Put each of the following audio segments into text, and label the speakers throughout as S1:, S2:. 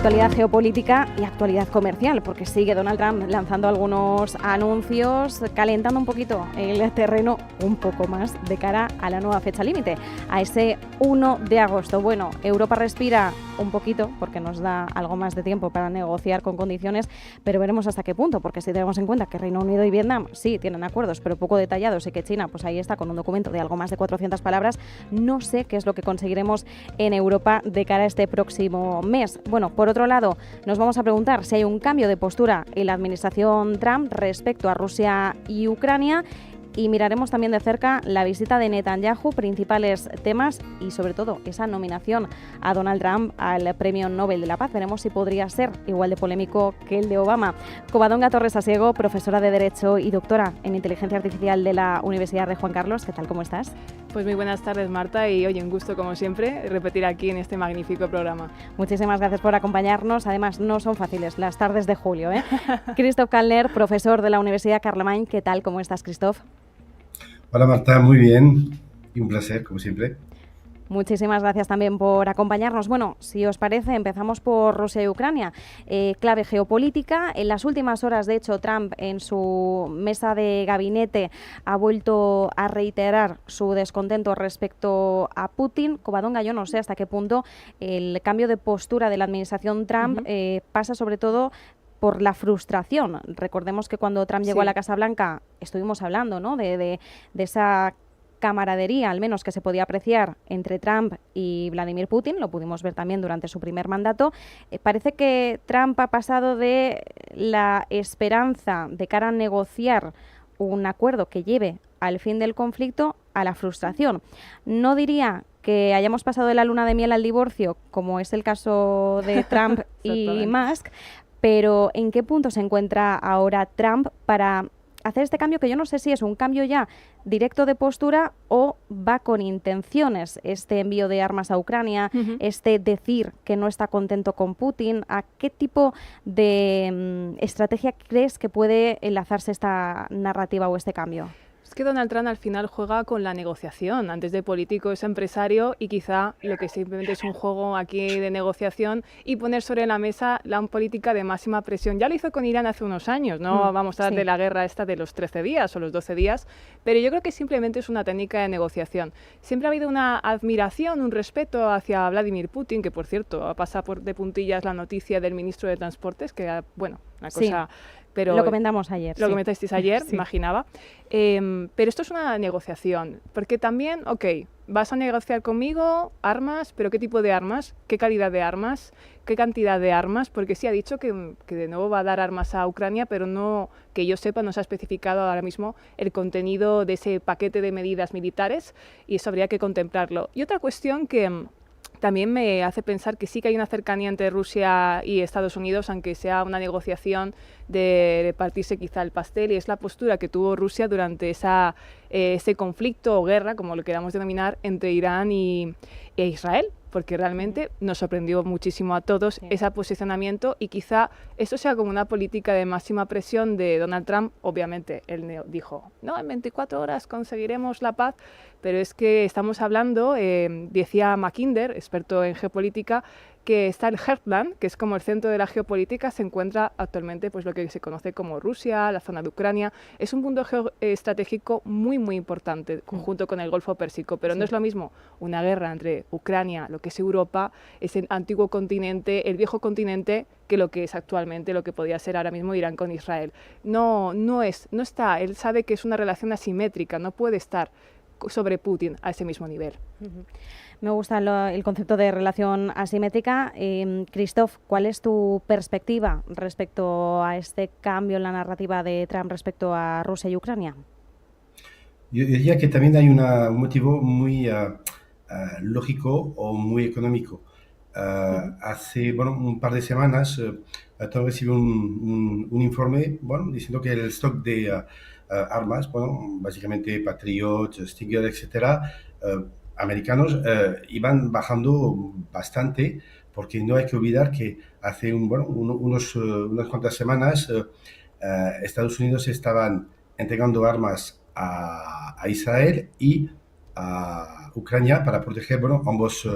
S1: Actualidad geopolítica y actualidad comercial, porque sigue Donald Trump lanzando algunos anuncios, calentando un poquito el terreno un poco más de cara a la nueva fecha límite, a ese 1 de agosto. Bueno, Europa respira un poquito porque nos da algo más de tiempo para negociar con condiciones, pero veremos hasta qué punto, porque si tenemos en cuenta que Reino Unido y Vietnam sí tienen acuerdos, pero poco detallados, y que China pues ahí está con un documento de algo más de 400 palabras, no sé qué es lo que conseguiremos en Europa de cara a este próximo mes. Bueno, por otro lado, nos vamos a preguntar si hay un cambio de postura en la administración Trump respecto a Rusia y Ucrania. Y miraremos también de cerca la visita de Netanyahu, principales temas y sobre todo esa nominación a Donald Trump al Premio Nobel de la Paz. Veremos si podría ser igual de polémico que el de Obama. Covadonga Torres Asiego, profesora de Derecho y doctora en Inteligencia Artificial de la Universidad de Juan Carlos. ¿Qué tal? ¿Cómo estás?
S2: Pues muy buenas tardes, Marta, y oye, un gusto como siempre repetir aquí en este magnífico programa.
S1: Muchísimas gracias por acompañarnos. Además, no son fáciles las tardes de julio, ¿eh? Christoph Kallner, profesor de la Universidad Carlemagne. ¿Qué tal? ¿Cómo estás, Christoph?
S3: Hola Marta, muy bien y un placer, como siempre.
S1: Muchísimas gracias también por acompañarnos. Bueno, si os parece, empezamos por Rusia y Ucrania. Clave geopolítica. En las últimas horas, de hecho, Trump en su mesa de gabinete ha vuelto a reiterar su descontento respecto a Putin. Covadonga, yo no sé hasta qué punto el cambio de postura de la administración Trump pasa sobre todo por la frustración. Recordemos que cuando Trump llegó a la Casa Blanca estuvimos hablando, ¿no?, de esa camaradería, al menos que se podía apreciar entre Trump y Vladimir Putin. Lo pudimos ver también durante su primer mandato. Parece que Trump ha pasado de la esperanza de cara a negociar un acuerdo que lleve al fin del conflicto a la frustración. No diría que hayamos pasado de la luna de miel al divorcio, como es el caso de Trump y Musk, pero ¿en qué punto se encuentra ahora Trump para hacer este cambio, que yo no sé si es un cambio ya directo de postura o va con intenciones? Este envío de armas a Ucrania, este decir que no está contento con Putin, ¿a qué tipo de estrategia crees que puede enlazarse esta narrativa o este cambio?
S2: Es que Donald Trump al final juega con la negociación. Antes de político es empresario y quizá lo que simplemente es un juego aquí de negociación y poner sobre la mesa la política de máxima presión. Ya lo hizo con Irán hace unos años, no vamos a hablar de la guerra esta de los 13 días o los 12 días, pero yo creo que simplemente es una técnica de negociación. Siempre ha habido una admiración, un respeto hacia Vladimir Putin, que por cierto ha pasado por de puntillas la noticia del ministro de Transportes, que bueno, una cosa... Pero
S1: lo comentamos ayer.
S2: Lo comentasteis ayer, imaginaba. Pero esto es una negociación, porque también, vas a negociar conmigo armas, pero ¿qué tipo de armas? ¿Qué calidad de armas? ¿Qué cantidad de armas? Porque sí ha dicho que de nuevo va a dar armas a Ucrania, pero no, que yo sepa, no se ha especificado ahora mismo el contenido de ese paquete de medidas militares, y eso habría que contemplarlo. Y otra cuestión que también me hace pensar que sí que hay una cercanía entre Rusia y Estados Unidos, aunque sea una negociación de repartirse quizá el pastel, y es la postura que tuvo Rusia durante ese conflicto o guerra, como lo queramos denominar, entre Irán e Israel, porque realmente nos sorprendió muchísimo a todos ese posicionamiento, y quizá esto sea como una política de máxima presión de Donald Trump. Obviamente él dijo, no, en 24 horas conseguiremos la paz, pero es que estamos hablando, decía Mackinder, experto en geopolítica, que está el Heartland, que es como el centro de la geopolítica, se encuentra actualmente pues lo que se conoce como Rusia, la zona de Ucrania. Es un punto geoestratégico muy, muy importante, junto con el Golfo Pérsico, pero no es lo mismo una guerra entre Ucrania, lo que es Europa, ese antiguo continente, el viejo continente, que lo que es actualmente, lo que podría ser ahora mismo Irán con Israel. No está, él sabe que es una relación asimétrica, no puede estar sobre Putin a ese mismo nivel.
S1: Me gusta el concepto de relación asimétrica. Christoph, ¿cuál es tu perspectiva respecto a este cambio en la narrativa de Trump respecto a Rusia y Ucrania?
S3: Yo diría que también hay un motivo muy lógico o muy económico. Hace un par de semanas Trump recibió un informe diciendo que el stock de armas, básicamente Patriot, Stinger, etcétera, americanos iban bajando bastante, porque no hay que olvidar que hace unas cuantas semanas Estados Unidos estaban entregando armas a Israel y a Ucrania para proteger, bueno, ambos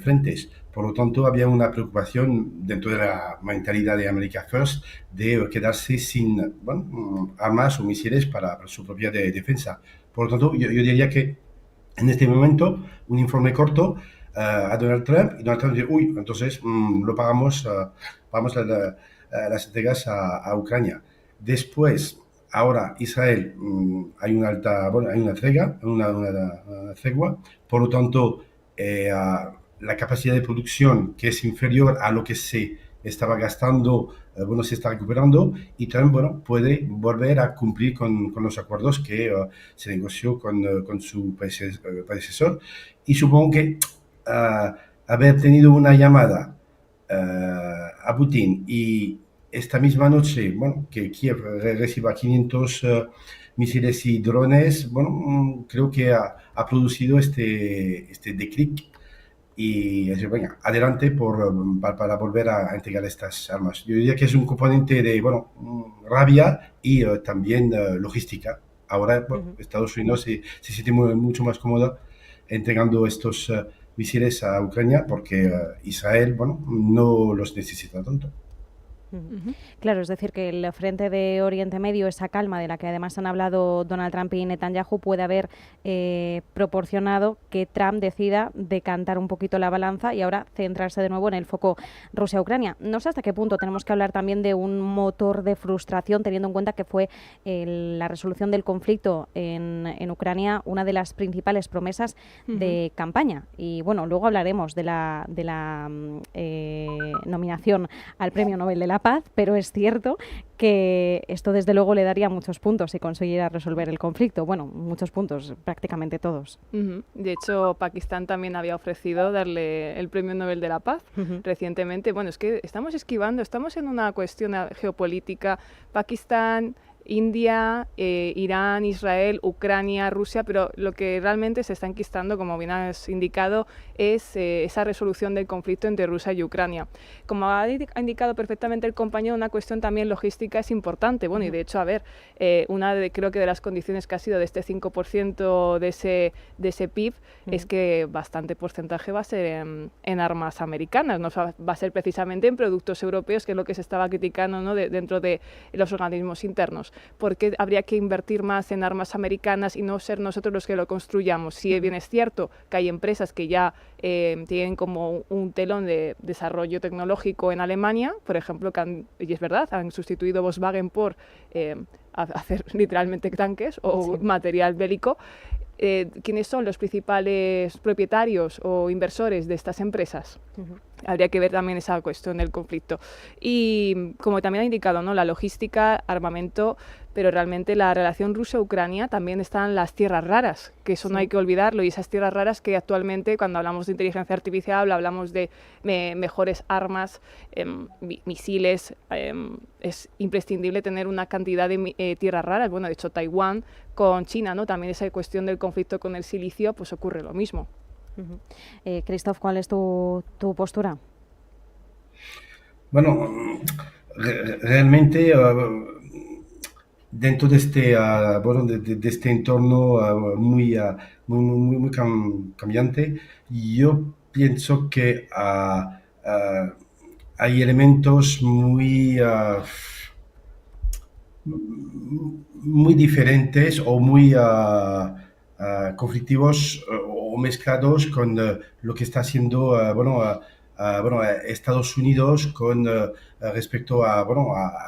S3: frentes. Por lo tanto, había una preocupación dentro de la mentalidad de America First de quedarse sin, bueno, armas o misiles para su propia defensa. Por lo tanto, yo diría que en este momento un informe corto a Donald Trump, y Donald Trump dice, uy, entonces lo pagamos las entregas a Ucrania. Después, ahora Israel, hay una alta, bueno, hay una una tregua, por lo tanto, la capacidad de producción que es inferior a lo que se estaba gastando, bueno, se está recuperando y Trump, bueno, puede volver a cumplir con los acuerdos que se negoció con su predecesor. Y supongo que haber tenido una llamada a Putin y esta misma noche, bueno, que Kiev reciba 500 misiles y drones, bueno, creo que ha producido este declic y decir, venga, adelante para volver a entregar estas armas. Yo diría que es un componente de, bueno, rabia y también logística. Ahora, bueno, Estados Unidos se siente mucho más cómoda entregando estos misiles a Ucrania porque Israel, bueno, no los necesita tanto.
S1: Claro, es decir, que el frente de Oriente Medio, esa calma de la que además han hablado Donald Trump y Netanyahu, puede haber proporcionado que Trump decida decantar un poquito la balanza y ahora centrarse de nuevo en el foco Rusia-Ucrania. No sé hasta qué punto tenemos que hablar también de un motor de frustración, teniendo en cuenta que fue la resolución del conflicto en Ucrania una de las principales promesas de campaña. Y bueno, luego hablaremos de la nominación al Premio Nobel de la Paz, pero es cierto que esto desde luego le daría muchos puntos si consiguiera resolver el conflicto. Bueno, muchos puntos, prácticamente todos.
S2: De hecho, Pakistán también había ofrecido darle el Premio Nobel de la Paz recientemente. Bueno, es que estamos esquivando, estamos en una cuestión geopolítica. Pakistán, India, Irán, Israel, Ucrania, Rusia, pero lo que realmente se está enquistando, como bien has indicado, es esa resolución del conflicto entre Rusia y Ucrania. Como ha indicado perfectamente el compañero, una cuestión también logística es importante. Bueno, y de hecho, a ver, creo que de las condiciones que ha sido de este 5% de ese PIB es que bastante porcentaje va a ser en armas americanas, no va a ser precisamente en productos europeos, que es lo que se estaba criticando, ¿no? dentro de los organismos internos. ¿Por qué habría que invertir más en armas americanas y no ser nosotros los que lo construyamos? Si bien es cierto que hay empresas que ya tienen como un telón de desarrollo tecnológico en Alemania, por ejemplo, y es verdad, han sustituido Volkswagen por hacer literalmente tanques o material bélico. ¿Quiénes son los principales propietarios o inversores de estas empresas? Habría que ver también esa cuestión del conflicto. Y como también ha indicado, ¿no? La logística, armamento, pero realmente la relación Rusia-Ucrania también están las tierras raras, que eso no hay que olvidarlo, y esas tierras raras que actualmente cuando hablamos de inteligencia artificial, hablamos de mejores armas, misiles, es imprescindible tener una cantidad de tierras raras. Bueno, de hecho Taiwán con China, ¿no? También esa cuestión del conflicto con el silicio, pues ocurre lo mismo.
S1: Christoph, ¿cuál es tu postura?
S3: Bueno, realmente dentro de bueno, de este entorno muy cambiante, yo pienso que hay elementos muy diferentes o muy conflictivos o mezclados con lo que está haciendo Estados Unidos con respecto a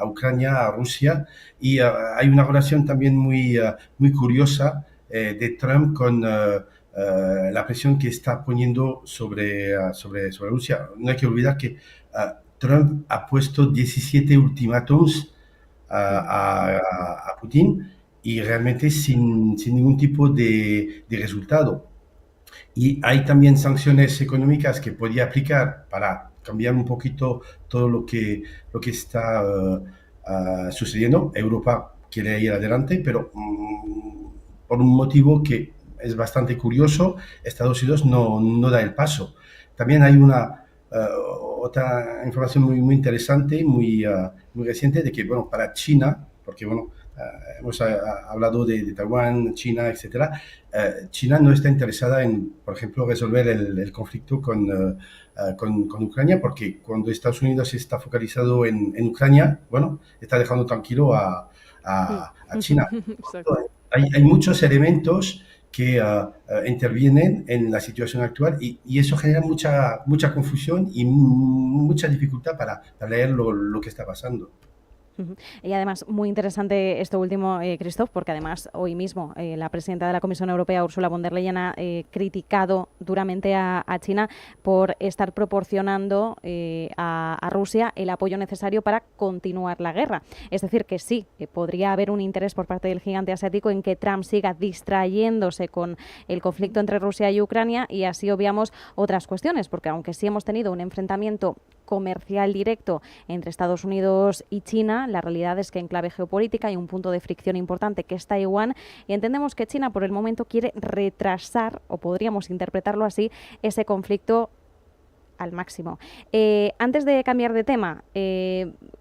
S3: Ucrania, a Rusia, y hay una relación también muy curiosa de Trump con la presión que está poniendo sobre Rusia. No hay que olvidar que Trump ha puesto 17 ultimátums a Putin y realmente sin ningún tipo de resultado. Y hay también sanciones económicas que podía aplicar para cambiar un poquito todo lo que está sucediendo. Europa quiere ir adelante, pero por un motivo que es bastante curioso, Estados Unidos no da el paso. También hay otra información muy interesante, muy reciente, de que, bueno, para China, porque, bueno, hemos hablado de Taiwán, China, etcétera. China no está interesada en, por ejemplo, resolver el conflicto con Ucrania, porque cuando Estados Unidos está focalizado en Ucrania, bueno, está dejando tranquilo a China.
S2: Exacto.
S3: Hay muchos elementos que intervienen en la situación actual y eso genera mucha confusión y mucha dificultad para leer lo que está pasando.
S1: Ujú. Y además, muy interesante esto último, Christoph, porque además hoy mismo la presidenta de la Comisión Europea, Ursula von der Leyen, ha criticado duramente a China por estar proporcionando a Rusia el apoyo necesario para continuar la guerra. Es decir, que sí, podría haber un interés por parte del gigante asiático en que Trump siga distrayéndose con el conflicto entre Rusia y Ucrania y así obviamos otras cuestiones, porque aunque sí hemos tenido un enfrentamiento comercial directo entre Estados Unidos y China, la realidad es que en clave geopolítica hay un punto de fricción importante que es Taiwán y entendemos que China por el momento quiere retrasar, o podríamos interpretarlo así, ese conflicto al máximo. Antes de cambiar de tema,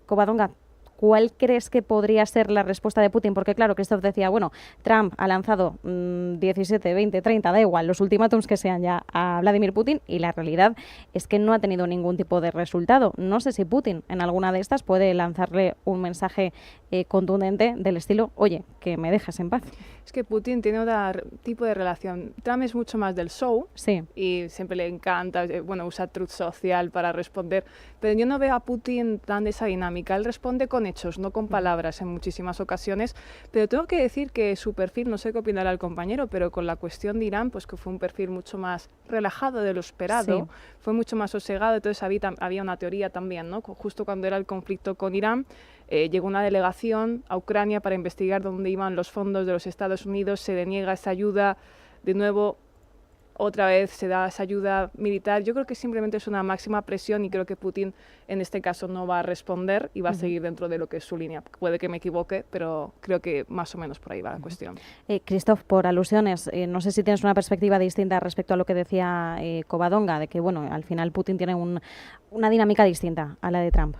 S1: Covadonga, ¿cuál crees que podría ser la respuesta de Putin? Porque claro, Christoph decía, bueno, Trump ha lanzado 17, 20, 30, da igual, los ultimátums que sean ya a Vladimir Putin y la realidad es que no ha tenido ningún tipo de resultado. No sé si Putin en alguna de estas puede lanzarle un mensaje contundente del estilo, oye, que me dejes en paz.
S2: Es que Putin tiene otro tipo de relación. Trump es mucho más del show
S1: sí.
S2: Y siempre le encanta, bueno, usa Truth Social para responder, pero yo no veo a Putin tan de esa dinámica. Él responde con hechos, no con palabras en muchísimas ocasiones, pero tengo que decir que su perfil, no sé qué opinará el compañero, pero con la cuestión de Irán, pues que fue un perfil mucho más relajado de lo esperado, sí. Fue mucho más sosegado, entonces había una teoría también, ¿no? Justo cuando era el conflicto con Irán, llegó una delegación a Ucrania para investigar dónde iban los fondos de los Estados Unidos, se deniega esa ayuda, de nuevo, otra vez se da esa ayuda militar. Yo creo que simplemente es una máxima presión y creo que Putin en este caso no va a responder y va a seguir dentro de lo que es su línea. Puede que me equivoque, pero creo que más o menos por ahí va la cuestión.
S1: Christoph, por alusiones, no sé si tienes una perspectiva distinta respecto a lo que decía Covadonga, de que bueno, al final Putin tiene una dinámica distinta a la de Trump.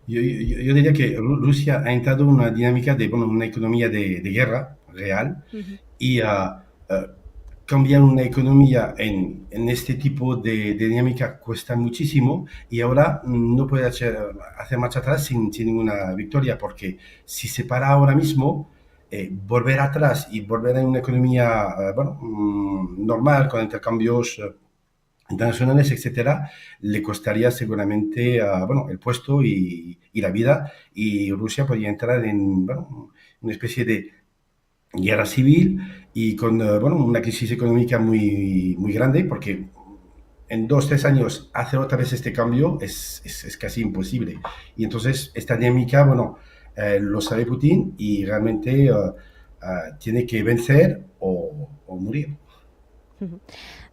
S3: Yo diría que Rusia ha entrado en una dinámica de una economía de guerra real y cambiar una economía en este tipo de dinámica cuesta muchísimo y ahora no puede hacer marcha atrás sin ninguna victoria, porque si se para ahora mismo, volver atrás y volver a una economía normal, con intercambios internacionales, etcétera, le costaría seguramente el puesto y la vida, y Rusia podría entrar en una especie de guerra civil y con una crisis económica muy grande, porque en 2-3 años hacer otra vez este cambio es casi imposible. Y entonces esta dinámica, lo sabe Putin y realmente tiene que vencer o morir.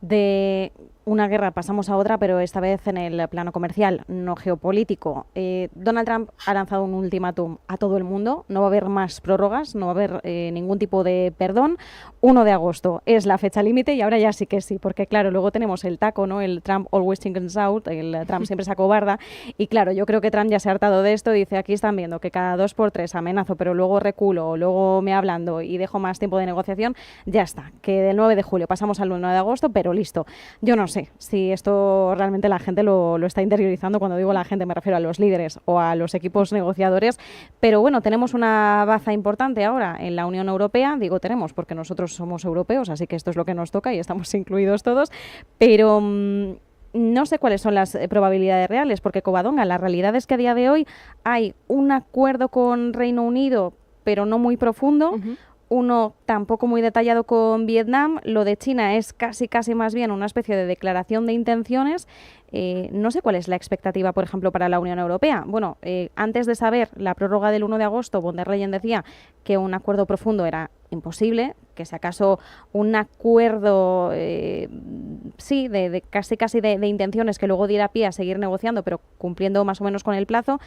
S1: De una guerra pasamos a otra, pero esta vez en el plano comercial, no geopolítico. Donald Trump ha lanzado un ultimátum a todo el mundo. No va a haber más prórrogas, no va a haber ningún tipo de perdón. 1 de agosto es la fecha límite y ahora ya sí que sí, porque claro, luego tenemos el taco, ¿no? El Trump always chickens out, el Trump siempre se acobarda. Y claro, yo creo que Trump ya se ha hartado de esto y dice, aquí están viendo que cada 2x3 amenazo, pero luego reculo, luego me hablando y dejo más tiempo de negociación. Ya está, que del 9 de julio pasamos al 1 de agosto, pero listo. Yo no sé si esto realmente la gente lo está interiorizando. Cuando digo la gente me refiero a los líderes o a los equipos negociadores, pero bueno, tenemos una baza importante ahora en la Unión Europea. Digo tenemos porque nosotros somos europeos, así que esto es lo que nos toca y estamos incluidos todos, pero no sé cuáles son las probabilidades reales, porque Covadonga, la realidad es que a día de hoy hay un acuerdo con Reino Unido, pero no muy profundo, uno tampoco muy detallado con Vietnam. Lo de China es casi más bien una especie de declaración de intenciones. No sé cuál es la expectativa, por ejemplo, para la Unión Europea. Bueno, antes de saber la prórroga del 1 de agosto, von der Leyen decía que un acuerdo profundo era imposible, que si acaso un acuerdo, de casi de intenciones que luego diera pie a seguir negociando, pero cumpliendo más o menos con el plazo.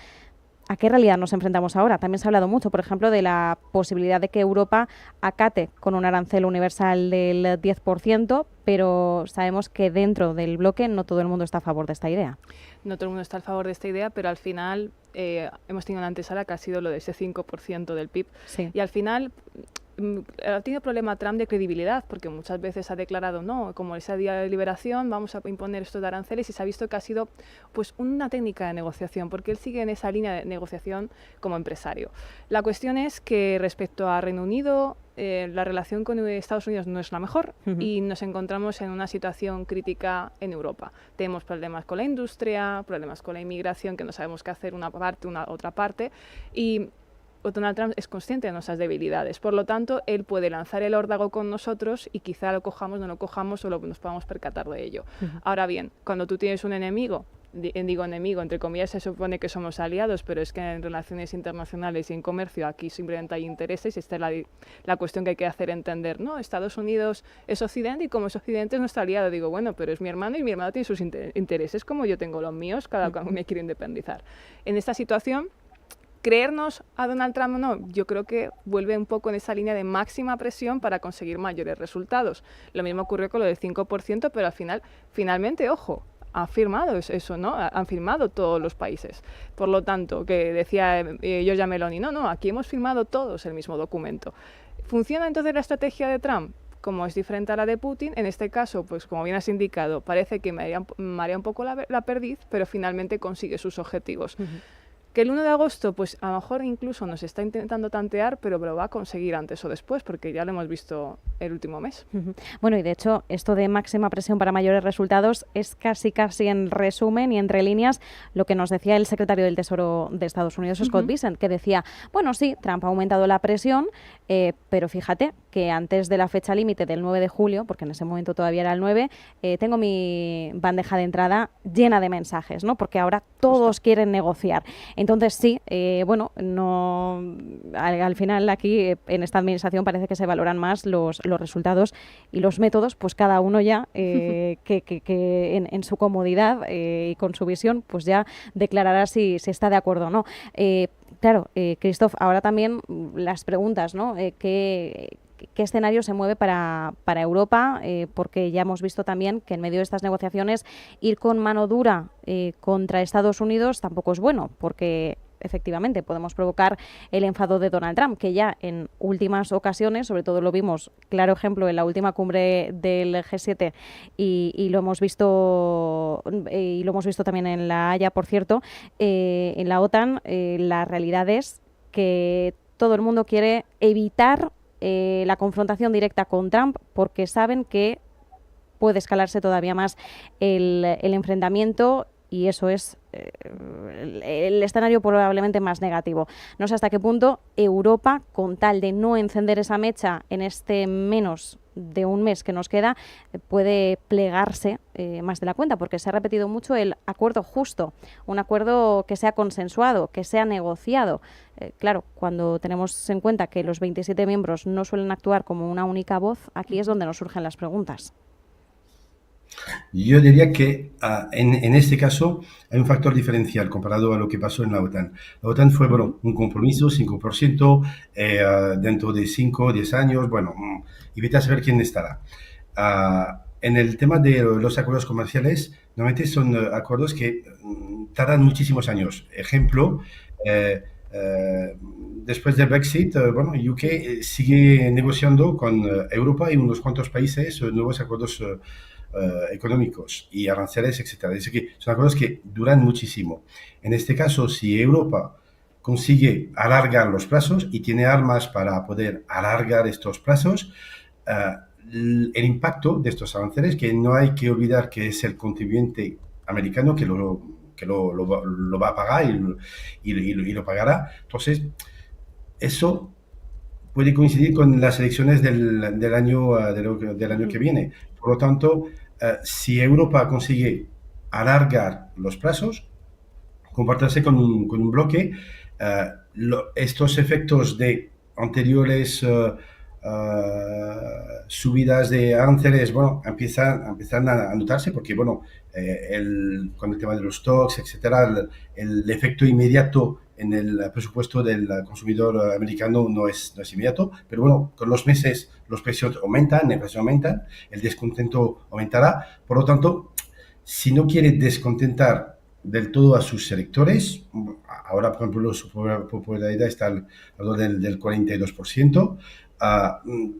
S1: ¿A qué realidad nos enfrentamos ahora? También se ha hablado mucho, por ejemplo, de la posibilidad de que Europa acate con un arancel universal del 10%, pero sabemos que dentro del bloque no todo el mundo está a favor de esta idea.
S2: No todo el mundo está a favor de esta idea, pero al final hemos tenido una antesala que ha sido lo de ese 5% del PIB.
S1: Sí.
S2: Y al final ha tenido problema Trump de credibilidad, porque muchas veces ha declarado, no, como ese día de liberación, vamos a imponer estos aranceles, y se ha visto que ha sido pues una técnica de negociación, porque él sigue en esa línea de negociación como empresario. La cuestión es que respecto a Reino Unido, la relación con Estados Unidos no es la mejor y nos encontramos en una situación crítica en Europa. Tenemos problemas con la industria, problemas con la inmigración, que no sabemos qué hacer una parte, otra parte, y Donald Trump es consciente de nuestras debilidades. Por lo tanto, él puede lanzar el órdago con nosotros y quizá lo cojamos, no lo cojamos o nos podamos percatar de ello. Ahora bien, cuando tú tienes un enemigo, digo enemigo, entre comillas se supone que somos aliados, pero es que en relaciones internacionales y en comercio aquí simplemente hay intereses y esta es la cuestión que hay que hacer entender. No, Estados Unidos es Occidente y como es Occidente es nuestro aliado. Digo, bueno, pero es mi hermano y mi hermano tiene sus intereses como yo tengo los míos, cada uno me quiere independizar. En esta situación, creernos a Donald Trump o no, yo creo que vuelve un poco en esa línea de máxima presión para conseguir mayores resultados. Lo mismo ocurrió con lo del 5%, pero al final, finalmente, ojo, han firmado eso, ¿no? Han firmado todos los países. Por lo tanto, que decía Giorgia Meloni, no, aquí hemos firmado todos el mismo documento. ¿Funciona entonces la estrategia de Trump? Como es diferente a la de Putin, en este caso, pues como bien has indicado, parece que marea un poco la perdiz, pero finalmente consigue sus objetivos. Que el 1 de agosto, pues a lo mejor incluso nos está intentando tantear, pero lo va a conseguir antes o después, porque ya lo hemos visto el último mes.
S1: Bueno, y de hecho, esto de máxima presión para mayores resultados es casi en resumen y entre líneas lo que nos decía el secretario del Tesoro de Estados Unidos, Scott Bessent, que decía, bueno, sí, Trump ha aumentado la presión, pero fíjate que antes de la fecha límite del 9 de julio, porque en ese momento todavía era el 9, tengo mi bandeja de entrada llena de mensajes, ¿no? Porque ahora todos quieren negociar. Entonces sí, bueno, no, al final aquí en esta administración parece que se valoran más los resultados y los métodos, pues cada uno ya que en su comodidad y con su visión, pues ya declarará si está de acuerdo o no. Claro, Christoph, ahora también las preguntas, ¿no? ¿Qué escenario se mueve para Europa? Porque ya hemos visto también que en medio de estas negociaciones ir con mano dura contra Estados Unidos tampoco es bueno, porque efectivamente podemos provocar el enfado de Donald Trump, que ya en últimas ocasiones, sobre todo lo vimos, claro ejemplo, en la última cumbre del G7 y lo hemos visto también en La Haya, por cierto, en la OTAN, la realidad es que todo el mundo quiere evitar la confrontación directa con Trump porque saben que puede escalarse todavía más el enfrentamiento y eso es el escenario probablemente más negativo. No sé hasta qué punto Europa, con tal de no encender esa mecha en este menos de un mes que nos queda, puede plegarse más de la cuenta, porque se ha repetido mucho el acuerdo justo, un acuerdo que sea consensuado, que sea negociado. Claro, cuando tenemos en cuenta que los 27 miembros no suelen actuar como una única voz, aquí es donde nos surgen las preguntas.
S3: Yo diría que en este caso hay un factor diferencial comparado a lo que pasó en la OTAN. La OTAN fue, bueno, un compromiso, 5%, dentro de 5 o 10 años, bueno, y vete a saber quién estará. En el tema de los acuerdos comerciales, normalmente son acuerdos que tardan muchísimos años. Ejemplo, después del Brexit, bueno, UK sigue negociando con Europa y unos cuantos países nuevos acuerdos económicos y aranceles, etcétera. Es decir, que son acuerdos que duran muchísimo. En este caso, si Europa consigue alargar los plazos y tiene armas para poder alargar estos plazos, el impacto de estos aranceles, que no hay que olvidar que es el contribuyente americano que lo va a pagar y lo pagará. Entonces, eso puede coincidir con las elecciones del año que viene. Por lo tanto, si Europa consigue alargar los plazos, comportarse con un bloque, estos efectos de anteriores subidas de aranceles, bueno, empiezan a notarse porque, bueno, con el tema de los stocks, etcétera, el efecto inmediato en el presupuesto del consumidor americano no es inmediato, pero bueno, con los meses los precios aumentan, la inflación aumenta, el descontento aumentará. Por lo tanto, si no quiere descontentar del todo a sus electores, ahora por ejemplo su popularidad está alrededor del 42%,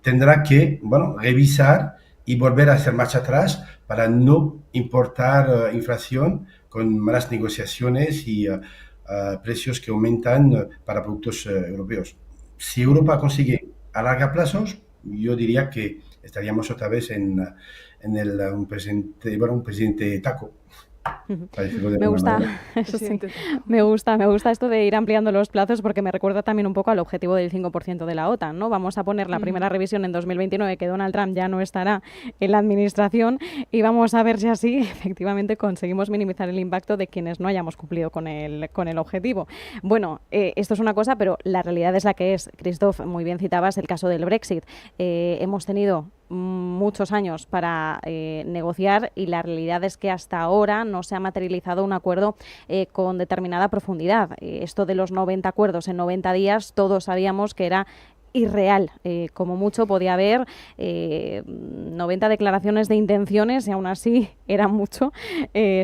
S3: tendrá que revisar y volver a hacer marcha atrás para no importar inflación con malas negociaciones y precios que aumentan para productos europeos. Si Europa consigue a largo plazo, yo diría que estaríamos otra vez en un presidente taco.
S1: Me gusta, eso sí. Me gusta esto de ir ampliando los plazos porque me recuerda también un poco al objetivo del 5% de la OTAN, ¿no? Vamos a poner la primera revisión en 2029, que Donald Trump ya no estará en la administración, y vamos a ver si así efectivamente conseguimos minimizar el impacto de quienes no hayamos cumplido con el objetivo. Bueno, esto es una cosa, pero la realidad es la que es. Christoph, muy bien citabas el caso del Brexit. Hemos tenido muchos años para negociar y la realidad es que hasta ahora no se ha materializado un acuerdo con determinada profundidad. Esto de los 90 acuerdos en 90 días, todos sabíamos que era irreal. Como mucho podía haber 90 declaraciones de intenciones y aún así era mucho.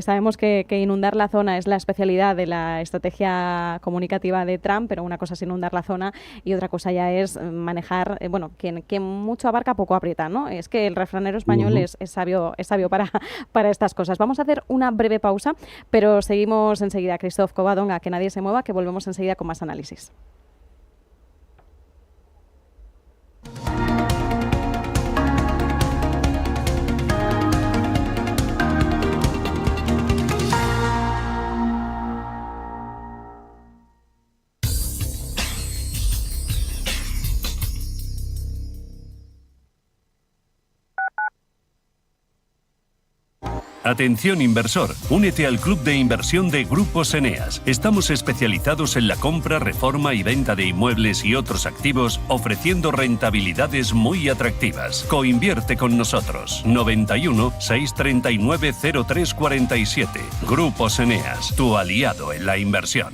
S1: Sabemos que inundar la zona es la especialidad de la estrategia comunicativa de Trump, pero una cosa es inundar la zona y otra cosa ya es manejar, quien mucho abarca poco aprieta, ¿no? Es que el refranero español es sabio para estas cosas. Vamos a hacer una breve pausa, pero seguimos enseguida. Christoph Covadonga, que nadie se mueva, que volvemos enseguida con más análisis.
S4: Atención inversor, únete al club de inversión de Grupos Eneas. Estamos especializados en la compra, reforma y venta de inmuebles y otros activos, ofreciendo rentabilidades muy atractivas. Coinvierte con nosotros. 91 639 0347. Grupos Eneas, tu aliado en la inversión.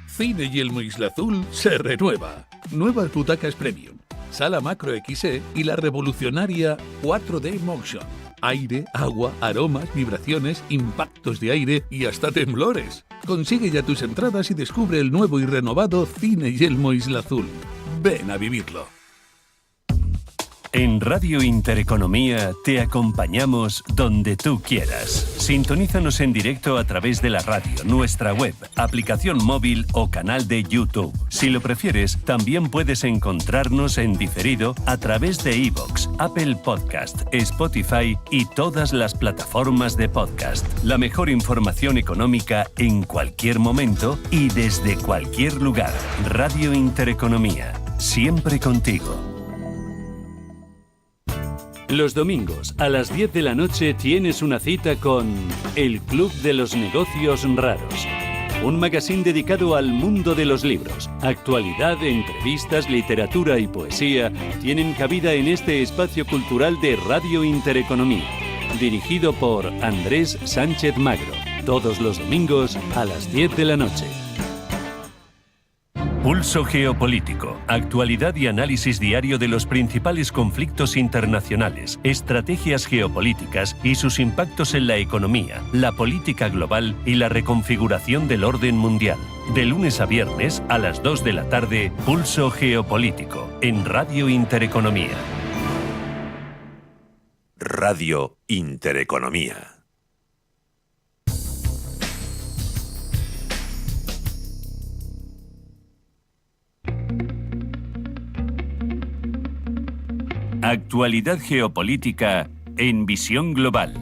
S5: Cine Yelmo Isla Azul se renueva. Nuevas butacas premium, sala macro XE y la revolucionaria 4D Motion. Aire, agua, aromas, vibraciones, impactos de aire y hasta temblores. Consigue ya tus entradas y descubre el nuevo y renovado Cine Yelmo Isla Azul. Ven a vivirlo.
S4: En Radio Intereconomía te acompañamos donde tú quieras. Sintonízanos en directo a través de la radio, nuestra web, aplicación móvil o canal de YouTube. Si lo prefieres, también puedes encontrarnos en diferido a través de iVoox, Apple Podcast, Spotify y todas las plataformas de podcast. La mejor información económica en cualquier momento y desde cualquier lugar. Radio Intereconomía, siempre contigo. Los domingos a las 10 de la noche tienes una cita con El Club de los Negocios Raros. Un magazín dedicado al mundo de los libros. Actualidad, entrevistas, literatura y poesía tienen cabida en este espacio cultural de Radio Intereconomía. Dirigido por Andrés Sánchez Magro. Todos los domingos a las 10 de la noche. Pulso Geopolítico, actualidad y análisis diario de los principales conflictos internacionales, estrategias geopolíticas y sus impactos en la economía, la política global y la reconfiguración del orden mundial. De lunes a viernes a las 2 de la tarde, Pulso Geopolítico, en Radio Intereconomía.
S6: Radio Intereconomía.
S4: Actualidad geopolítica en Visión Global.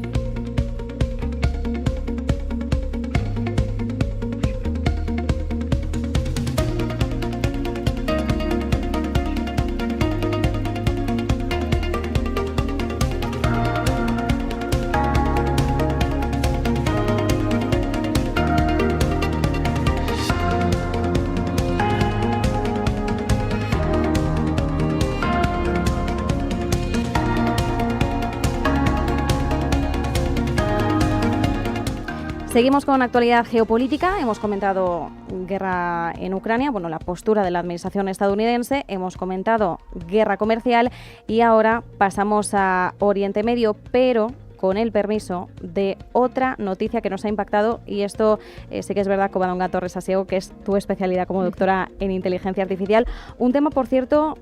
S1: Seguimos con actualidad geopolítica. Hemos comentado guerra en Ucrania, bueno, la postura de la administración estadounidense, hemos comentado guerra comercial y ahora pasamos a Oriente Medio, pero con el permiso de otra noticia que nos ha impactado, y esto sí que es verdad, Covadonga Torres Asiego, que es tu especialidad como doctora en inteligencia artificial. Un tema, por cierto,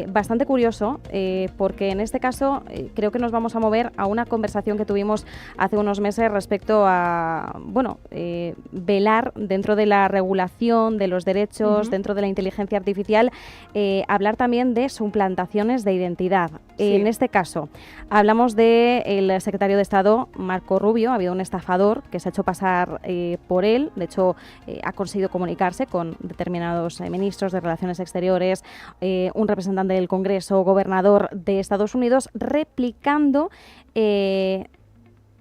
S1: bastante curioso, porque en este caso creo que nos vamos a mover a una conversación que tuvimos hace unos meses respecto a, bueno, velar dentro de la regulación de los derechos, dentro de la inteligencia artificial, hablar también de suplantaciones de identidad. Sí. En este caso, hablamos del secretario de Estado, Marco Rubio. Ha habido un estafador que se ha hecho pasar por él. De hecho, ha conseguido comunicarse con determinados ministros de Relaciones Exteriores, un representante del Congreso, gobernador de Estados Unidos, replicando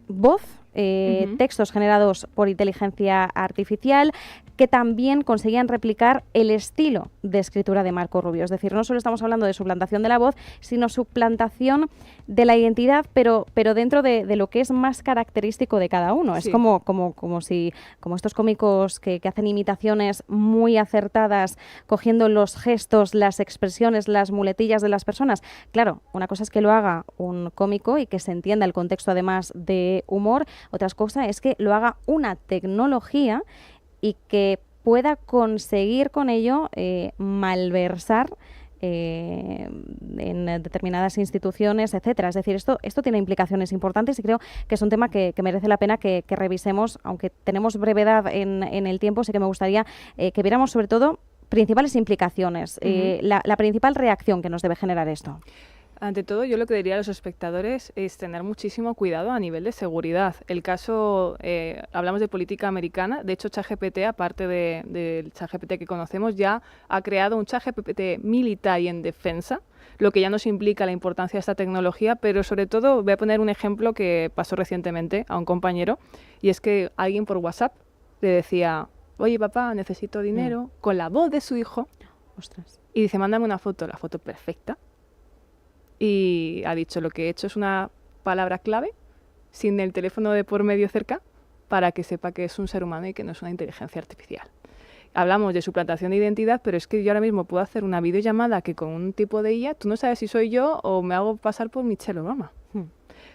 S1: voz, textos generados por inteligencia artificial, que también conseguían replicar el estilo de escritura de Marco Rubio. Es decir, no solo estamos hablando de suplantación de la voz, sino suplantación de la identidad, pero dentro de lo que es más característico de cada uno. Sí. Es como estos cómicos que hacen imitaciones muy acertadas, cogiendo los gestos, las expresiones, las muletillas de las personas. Claro, una cosa es que lo haga un cómico y que se entienda el contexto además de humor. Otra cosa es que lo haga una tecnología y que pueda conseguir con ello malversar en determinadas instituciones, etcétera. Es decir, esto tiene implicaciones importantes y creo que es un tema que merece la pena que revisemos. Aunque tenemos brevedad en el tiempo, sí que me gustaría que viéramos sobre todo principales implicaciones, la principal reacción que nos debe generar esto.
S2: Ante todo, yo lo que diría a los espectadores es tener muchísimo cuidado a nivel de seguridad. El caso, hablamos de política americana, de hecho ChatGPT, aparte del ChatGPT que conocemos, ya ha creado un ChatGPT militar y en defensa, lo que ya nos implica la importancia de esta tecnología, pero sobre todo voy a poner un ejemplo que pasó recientemente a un compañero, y es que alguien por WhatsApp le decía: oye papá, necesito dinero, con la voz de su hijo.
S1: Ostras.
S2: Y dice: mándame una foto, la foto perfecta. Y ha dicho: lo que he hecho es una palabra clave, sin el teléfono de por medio cerca, para que sepa que es un ser humano y que no es una inteligencia artificial. Hablamos de suplantación de identidad, pero es que yo ahora mismo puedo hacer una videollamada que con un tipo de IA, tú no sabes si soy yo o me hago pasar por Michelle Obama.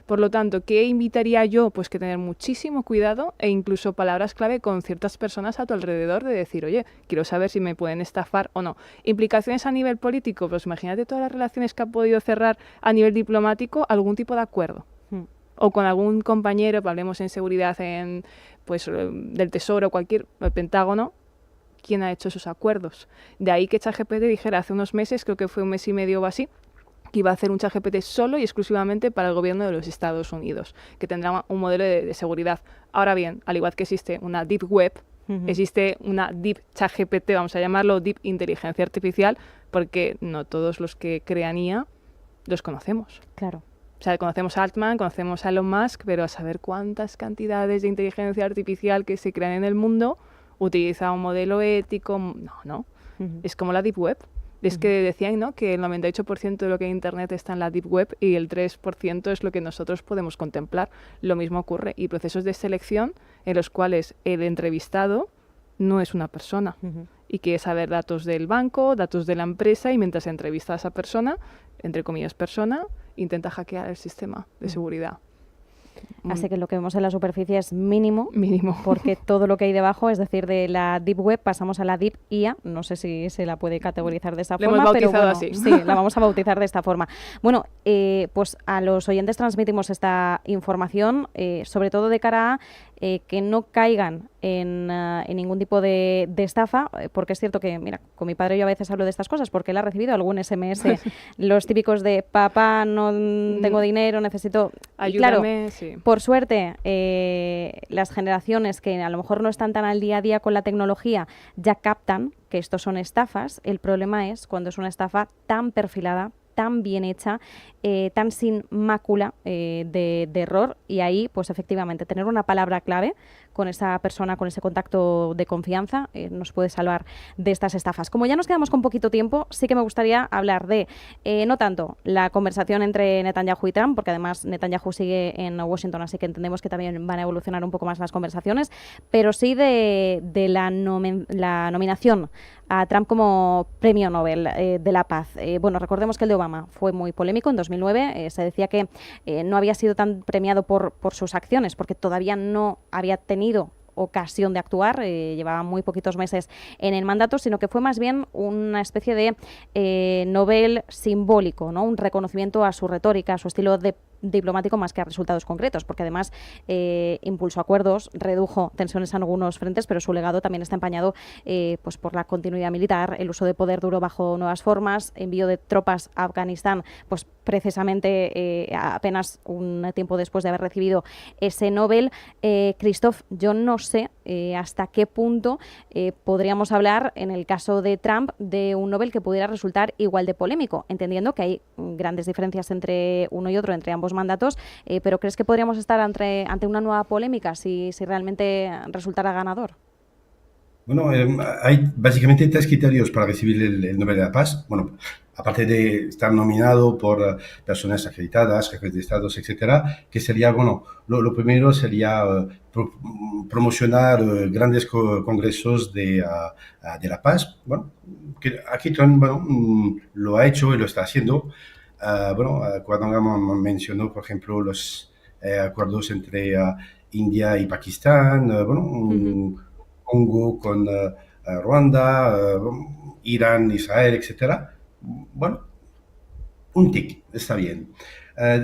S2: Por lo tanto, ¿qué invitaría yo? Pues que tener muchísimo cuidado e incluso palabras clave con ciertas personas a tu alrededor, de decir: oye, quiero saber si me pueden estafar o no. Implicaciones a nivel político, pues imagínate todas las relaciones que ha podido cerrar a nivel diplomático algún tipo de acuerdo. O con algún compañero, hablemos en seguridad del Tesoro, el Pentágono, ¿quién ha hecho esos acuerdos? De ahí que ChatGPT dijera hace unos meses, creo que fue un mes y medio o así, que iba a hacer un ChatGPT solo y exclusivamente para el gobierno de los Estados Unidos, que tendrá un modelo de seguridad. Ahora bien, al igual que existe una Deep Web, existe una Deep ChatGPT, vamos a llamarlo Deep Inteligencia Artificial, porque no todos los que crean IA los conocemos.
S1: Claro.
S2: O sea, conocemos a Altman, conocemos a Elon Musk, pero a saber cuántas cantidades de inteligencia artificial que se crean en el mundo utiliza un modelo ético. No. Es como la Deep Web. Es que decían, ¿no?, que el 98% de lo que hay en Internet está en la Deep Web y el 3% es lo que nosotros podemos contemplar. Lo mismo ocurre. Y procesos de selección en los cuales el entrevistado no es una persona y quiere saber datos del banco, datos de la empresa, y mientras entrevista a esa persona, entre comillas persona, intenta hackear el sistema de seguridad.
S1: Así que lo que vemos en la superficie es mínimo,
S2: Mínimo.
S1: porque todo lo que hay debajo, es decir, de la Deep Web pasamos a la Deep IA, no sé si se la puede categorizar de esta forma,
S2: hemos
S1: pero bueno,
S2: así.
S1: Sí, la vamos a bautizar de esta forma. Bueno, pues a los oyentes transmitimos esta información, sobre todo de cara a que no caigan en ningún tipo de estafa, porque es cierto que, mira, con mi padre yo a veces hablo de estas cosas porque él ha recibido algún SMS, los típicos de papá, no tengo dinero, necesito...
S2: Ayúdame,
S1: claro,
S2: sí.
S1: Por suerte, las generaciones que a lo mejor no están tan al día a día con la tecnología ya captan que estos son estafas. El problema es cuando es una estafa tan perfilada tan bien hecha, tan sin mácula de error, y ahí, pues efectivamente, tener una palabra clave con esa persona, con ese contacto de confianza, nos puede salvar de estas estafas. Como ya nos quedamos con poquito tiempo, sí que me gustaría hablar de, no tanto la conversación entre Netanyahu y Trump, porque además Netanyahu sigue en Washington, así que entendemos que también van a evolucionar un poco más las conversaciones, pero sí de la nominación a Trump como Premio Nobel de la Paz. Bueno, recordemos que el de Obama fue muy polémico en 2009. Se decía que no había sido tan premiado por sus acciones, porque todavía no había tenido ocasión de actuar, llevaba muy poquitos meses en el mandato, sino que fue más bien una especie de Nobel simbólico, ¿no? Un reconocimiento a su retórica, a su estilo diplomático, más que a resultados concretos, porque además impulsó acuerdos, redujo tensiones en algunos frentes, pero su legado también está empañado pues por la continuidad militar, el uso de poder duro bajo nuevas formas, envío de tropas a Afganistán, pues precisamente apenas un tiempo después de haber recibido ese Nobel. Christoph, yo no sé hasta qué punto podríamos hablar, en el caso de Trump, de un Nobel que pudiera resultar igual de polémico, entendiendo que hay grandes diferencias entre uno y otro, entre ambos mandatos, pero ¿crees que podríamos estar ante una nueva polémica si realmente resultara ganador?
S3: Bueno, hay básicamente 3 criterios para recibir el Nobel de la Paz. Bueno, aparte de estar nominado por personas acreditadas, jefes de estados, etcétera, que sería, bueno, lo primero sería promocionar grandes congresos de la paz. Bueno, que aquí Trump, bueno, lo ha hecho y lo está haciendo. Bueno, cuando mencionó, por ejemplo, los acuerdos entre India y Pakistán, bueno, Congo con Ruanda, Irán, Israel, etcétera. Bueno, un tic, está bien.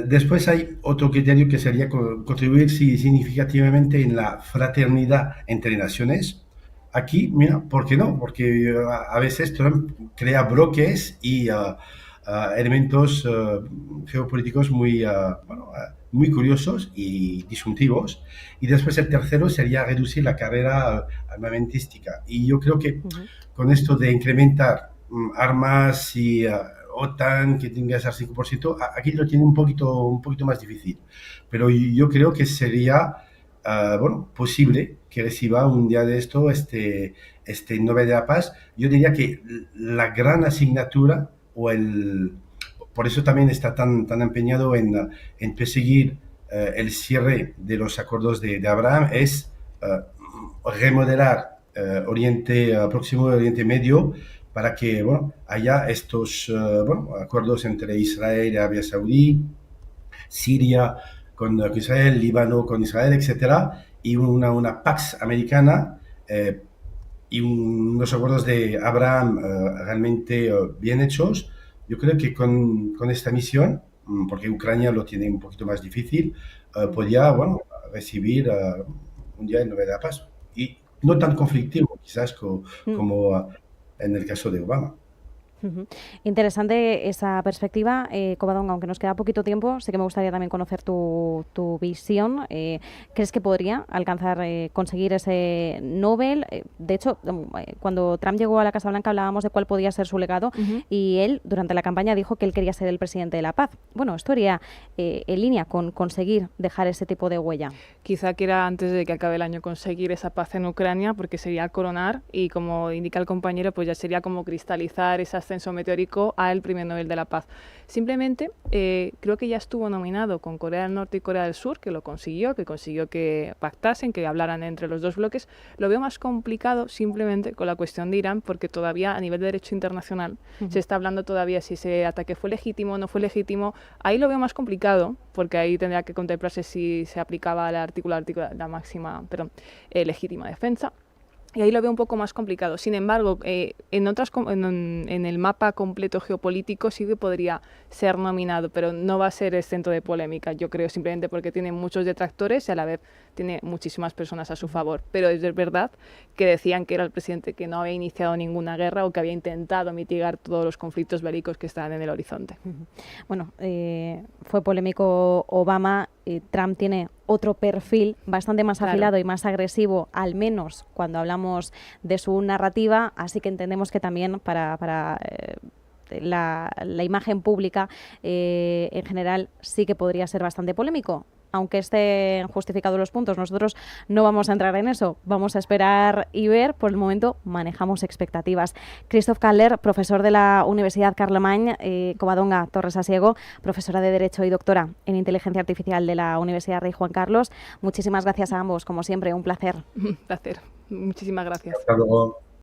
S3: Después hay otro criterio que sería contribuir significativamente en la fraternidad entre naciones. Aquí, mira, ¿por qué no? Porque a veces Trump crea bloques y elementos geopolíticos muy, muy curiosos y disyuntivos. Y después el tercero sería reducir la carrera armamentística. Y yo creo que con esto de incrementar armas y OTAN, que tenga ese 5%, aquí lo tiene un poquito más difícil. Pero yo creo que sería bueno, posible que reciba un día de esto este Nobel de la Paz. Yo diría que la gran asignatura por eso también está tan empeñado en perseguir el cierre de los acuerdos de Abraham, es remodelar Oriente Próximo y Oriente Medio para que, bueno, haya estos bueno, acuerdos entre Israel y Arabia Saudí, Siria con Israel, Líbano con Israel, etcétera, y una Pax americana y unos acuerdos de Abraham realmente bien hechos. Yo creo que con esta misión, porque Ucrania lo tiene un poquito más difícil, podría, bueno, recibir un día el Nobel de la Paz. Y no tan conflictivo, quizás, como en el caso de Obama.
S1: Interesante esa perspectiva, Covadonga, aunque nos queda poquito tiempo, sí que me gustaría también conocer tu visión. ¿Crees que podría alcanzar, conseguir ese Nobel? De hecho, cuando Trump llegó a la Casa Blanca hablábamos de cuál podía ser su legado y él, durante la campaña, dijo que él quería ser el presidente de la paz. Bueno, esto iría en línea con conseguir dejar ese tipo de huella.
S2: Quizá quiera, antes de que acabe el año, conseguir esa paz en Ucrania, porque sería coronar y, como indica el compañero, pues ya sería como cristalizar ese ascenso meteórico al Premio Nobel de la Paz. Simplemente creo que ya estuvo nominado con Corea del Norte y Corea del Sur, que consiguió que pactasen, que hablaran entre los dos bloques. Lo veo más complicado simplemente con la cuestión de Irán, porque todavía a nivel de derecho internacional se está hablando todavía si ese ataque fue legítimo o no fue legítimo. Ahí lo veo más complicado, porque ahí tendría que contemplarse si se aplicaba la máxima, legítima defensa. Y ahí lo veo un poco más complicado. Sin embargo, en el mapa completo geopolítico sí que podría ser nominado, pero no va a ser el centro de polémica, yo creo, simplemente porque tiene muchos detractores y a la vez tiene muchísimas personas a su favor. Pero es verdad que decían que era el presidente que no había iniciado ninguna guerra o que había intentado mitigar todos los conflictos bélicos que están en el horizonte.
S1: Bueno, fue polémico Obama. Trump tiene otro perfil bastante más afilado y más agresivo, al menos cuando hablamos de su narrativa, así que entendemos que también para la imagen pública en general sí que podría ser bastante polémico. Aunque estén justificados los puntos, nosotros no vamos a entrar en eso. Vamos a esperar y ver. Por el momento manejamos expectativas. Christoph Kaller, profesor de la Universidad Carlemany, Covadonga Torres Asiego, profesora de Derecho y doctora en Inteligencia Artificial de la Universidad Rey Juan Carlos. Muchísimas gracias a ambos, como siempre, un placer.
S2: Un placer. Muchísimas gracias.
S3: Hasta luego.